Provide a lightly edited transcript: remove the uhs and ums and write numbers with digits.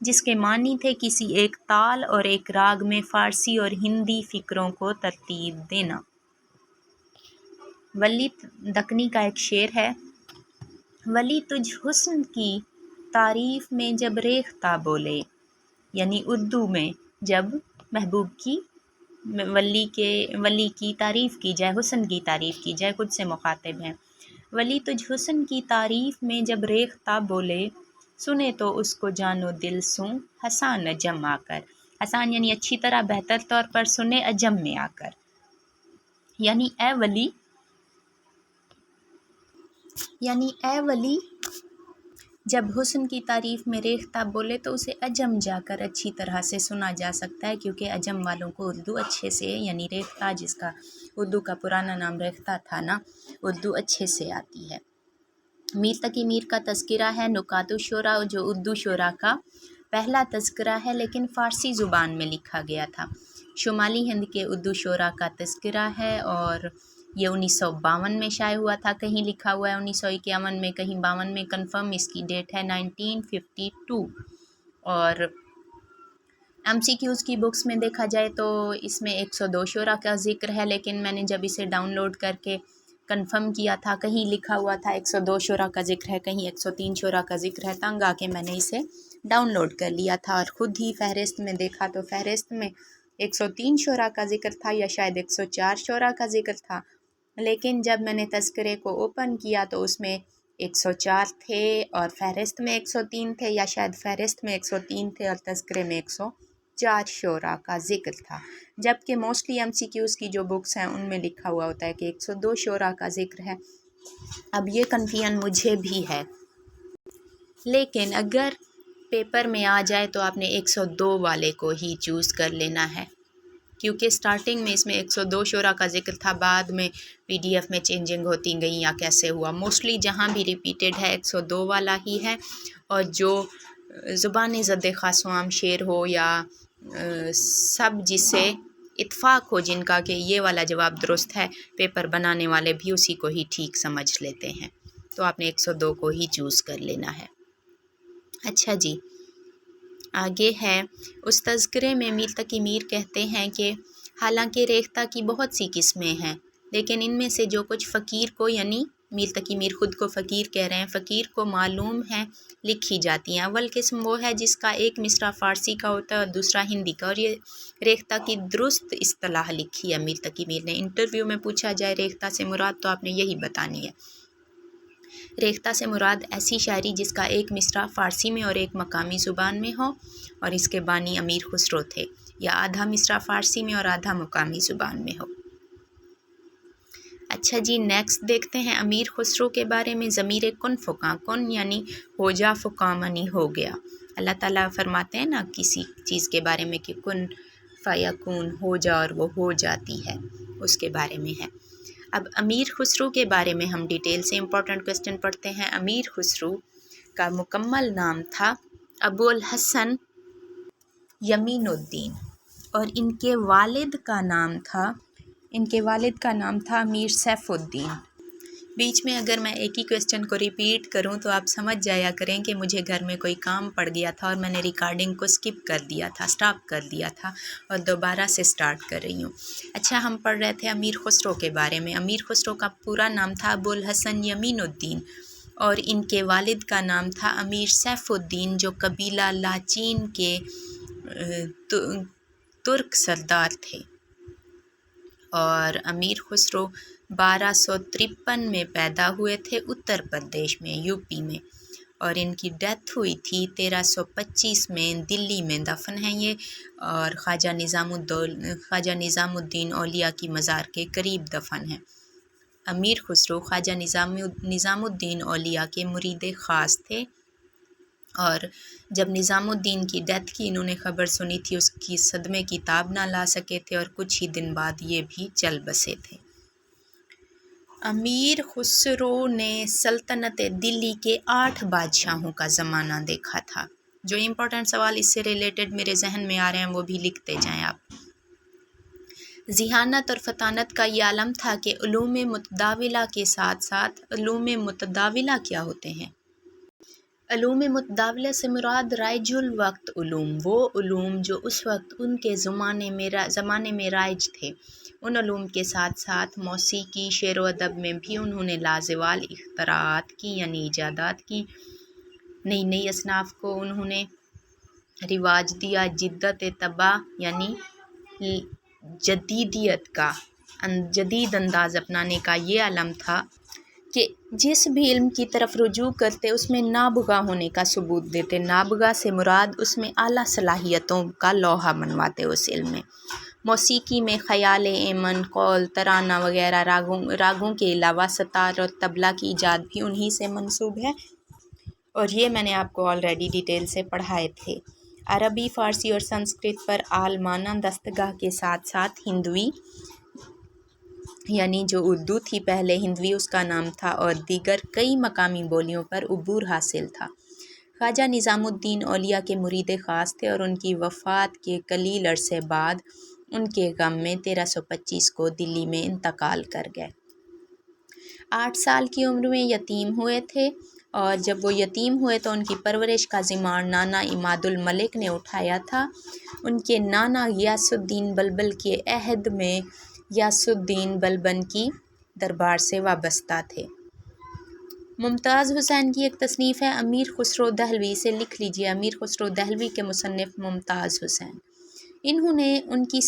جس کے معنی تھے کسی ایک تال اور ایک راگ میں فارسی اور ہندی فکروں کو ترتیب دینا۔ ولی دکنی کا ایک شعر ہے، ولی تجھ حسن کی تعریف میں جب ریختہ بولے، یعنی اردو میں جب محبوب کی ولی کی تعریف کی جائے، حسن کی تعریف کی جائے، خود سے مخاطب ہیں۔ ولی تجھ حسن کی تعریف میں جب ریختہ بولے، سنے تو اس کو جانو دل سوں حسان اجم آ کر۔ حسان یعنی اچھی طرح بہتر طور پر سنے اجم میں آ کر، یعنی اے ولی جب حسن کی تعریف میں ریختہ بولے تو اسے عجم جا کر اچھی طرح سے سنا جا سکتا ہے، کیونکہ عجم والوں کو اردو اچھے سے، یعنی ریختہ جس کا اردو کا پرانا نام ریختہ تھا نا، اردو اچھے سے آتی ہے۔ میر تقی میر کا تذکرہ ہے نکات الشعراء، جو اردو شعراء کا پہلا تذکرہ ہے لیکن فارسی زبان میں لکھا گیا تھا۔ شمالی ہند کے اردو شعراء کا تذکرہ ہے اور یہ 1952 میں شائع ہوا تھا، کہیں لکھا ہوا ہے 1951 میں، کہیں 52 میں، کنفرم اس کی ڈیٹ ہے 1952۔ اور ایم سی کیوز کی بکس میں دیکھا جائے تو اس میں 102 شعراء کا ذکر ہے، لیکن میں نے جب اسے ڈاؤن لوڈ کر کے کنفرم کیا تھا، کہیں لکھا ہوا تھا 102 شعراء کا ذکر ہے، کہیں 103 شعراء کا ذکر ہے، تنگ آ کے میں نے اسے ڈاؤن لوڈ کر لیا تھا اور خود ہی فہرست میں دیکھا تو فہرست میں 103 شعراء کا ذکر تھا یا شاید 104 شعراء کا ذکر تھا، لیکن جب میں نے تذکرے کو اوپن کیا تو اس میں 104 تھے اور فہرست میں 103 تھے، یا شاید فہرست میں 103 تھے اور تذکرے میں 104 شعراء کا ذکر تھا، جبکہ موسٹلی ایم سی کیوز کی جو بکس ہیں ان میں لکھا ہوا ہوتا ہے کہ 102 شعراء کا ذکر ہے۔ اب یہ کنفیوژن مجھے بھی ہے، لیکن اگر پیپر میں آ جائے تو آپ نے 102 والے کو ہی چوز کر لینا ہے، کیونکہ سٹارٹنگ میں اس میں 102 شعراء کا ذکر تھا، بعد میں پی ڈی ایف میں چینجنگ ہوتی گئیں یا کیسے ہوا، موسٹلی جہاں بھی ریپیٹڈ ہے 102 والا ہی ہے، اور جو زبان ضد خاص و عام شعر ہو یا سب جس سے اتفاق ہو جن کا کہ یہ والا جواب درست ہے، پیپر بنانے والے بھی اسی کو ہی ٹھیک سمجھ لیتے ہیں، تو آپ نے 102 کو ہی چوز کر لینا ہے۔ اچھا جی، آگے ہے، اس تذکرے میں میر تقی میر کہتے ہیں کہ حالانکہ ریختہ کی بہت سی قسمیں ہیں، لیکن ان میں سے جو کچھ فقیر کو، یعنی میر تقی میر خود کو فقیر کہہ رہے ہیں، فقیر کو معلوم ہے لکھی جاتی ہیں۔ اول قسم وہ ہے جس کا ایک مصرع فارسی کا ہوتا ہے اور دوسرا ہندی کا، اور یہ ریختہ کی درست اصطلاح لکھی ہے میر تقی میر نے۔ انٹرویو میں پوچھا جائے ریختہ سے مراد تو آپ نے یہی بتانی ہے۔ ریختہ سے مراد ایسی شاعری جس کا ایک مصرع فارسی میں اور ایک مقامی زبان میں ہو، اور اس کے بانی امیر خسرو تھے، یا آدھا مصرع فارسی میں اور آدھا مقامی زبان میں ہو۔ اچھا جی، نیکسٹ دیکھتے ہیں امیر خسرو کے بارے میں۔ ضمیر کن فکاں، کن یعنی ہو جا، فکاں منی ہو گیا۔ اللہ تعالیٰ فرماتے ہیں نا کسی چیز کے بارے میں کہ کن فیکون، ہو جا اور وہ ہو جاتی ہے، اس کے بارے میں ہے۔ اب امیر خسرو کے بارے میں ہم ڈیٹیل سے امپورٹنٹ کوسچن پڑھتے ہیں۔ امیر خسرو کا مکمل نام تھا ابو الحسن یمین الدین، اور ان کے والد کا نام تھا امیر سیف الدین۔ بیچ میں اگر میں ایک ہی کوسچن کو ریپیٹ کروں تو آپ سمجھ جایا کریں کہ مجھے گھر میں کوئی کام پڑ گیا تھا اور میں نے ریکارڈنگ کو سٹاپ کر دیا تھا اور دوبارہ سے سٹارٹ کر رہی ہوں۔ اچھا، ہم پڑھ رہے تھے امیر خسرو کے بارے میں۔ امیر خسرو کا پورا نام تھا ابو الحسن یمین الدین، اور ان کے والد کا نام تھا امیر سیف الدین، جو قبیلہ لاچین کے ترک سردار تھے، اور امیر خسرو 1253 میں پیدا ہوئے تھے اتر پردیش میں، یو پی میں، اور ان کی ڈیتھ ہوئی تھی 1325 میں، دلی میں دفن ہیں یہ، اور خواجہ نظام الدین اولیاء کی مزار کے قریب دفن ہیں۔ امیر خسرو خواجہ نظام الدین اولیاء کے مرید خاص تھے، اور جب نظام الدین کی ڈیتھ کی انہوں نے خبر سنی تھی، اس کی صدمے کی تاب نہ لا سکے تھے، اور کچھ ہی دن بعد یہ بھی چل بسے تھے۔ امیر خسرو نے سلطنت دلی کے 8 بادشاہوں کا زمانہ دیکھا تھا۔ جو امپورٹنٹ سوال اس سے ریلیٹڈ میرے ذہن میں آ رہے ہیں وہ بھی لکھتے جائیں آپ۔ ذہانت اور فطانت کا یہ عالم تھا کہ علوم متداولہ کے ساتھ ساتھ علوم متداولہ کیا ہوتے ہیں؟ علوم متداولہ سے مراد رائج الوقت علوم، وہ علوم جو اس وقت ان کے زمانے میں رائج تھے۔ ان علوم کے ساتھ ساتھ موسیقی، شعر و ادب میں بھی انہوں نے لازوال اختراعات کی یعنی ایجادات کی۔ نئی نئی اصناف کو انہوں نے رواج دیا۔ جدت طبع یعنی جدید انداز اپنانے کا یہ علم تھا کہ جس بھی علم کی طرف رجوع کرتے اس میں نابغہ ہونے کا ثبوت دیتے۔ نابغہ سے مراد اس میں اعلیٰ صلاحیتوں کا لوحہ منواتے اس علم میں۔ موسیقی میں خیال ایمن، قول، ترانہ وغیرہ راگوں کے علاوہ ستار اور طبلہ کی ایجاد بھی انہی سے منسوب ہے، اور یہ میں نے آپ کو آلریڈی ڈیٹیل سے پڑھائے تھے۔ عربی، فارسی اور سنسکرت پر عالمانہ دستگاہ کے ساتھ ساتھ ہندوی یعنی جو اردو تھی پہلے، ہندوی اس کا نام تھا، اور دیگر کئی مقامی بولیوں پر عبور حاصل تھا۔ خواجہ نظام الدین اولیاء کے مرید خاص تھے اور ان کی وفات کے قلیل عرصے بعد ان کے غم میں 1325 کو دلی میں انتقال کر گئے۔ 8 سال کی عمر میں یتیم ہوئے تھے، اور جب وہ یتیم ہوئے تو ان کی پرورش کا ذمہ نانا عماد الملک نے اٹھایا تھا۔ ان کے نانا غیاث الدین بلبن کے عہد میں غیاث الدین بلبن کی دربار سے وابستہ تھے۔ ممتاز حسین کی ایک تصنیف ہے امیر خسرو دہلوی، سے لکھ لیجیے۔ امیر خسرو دہلوی کے مصنف ممتاز حسین، انہوں نے ان کی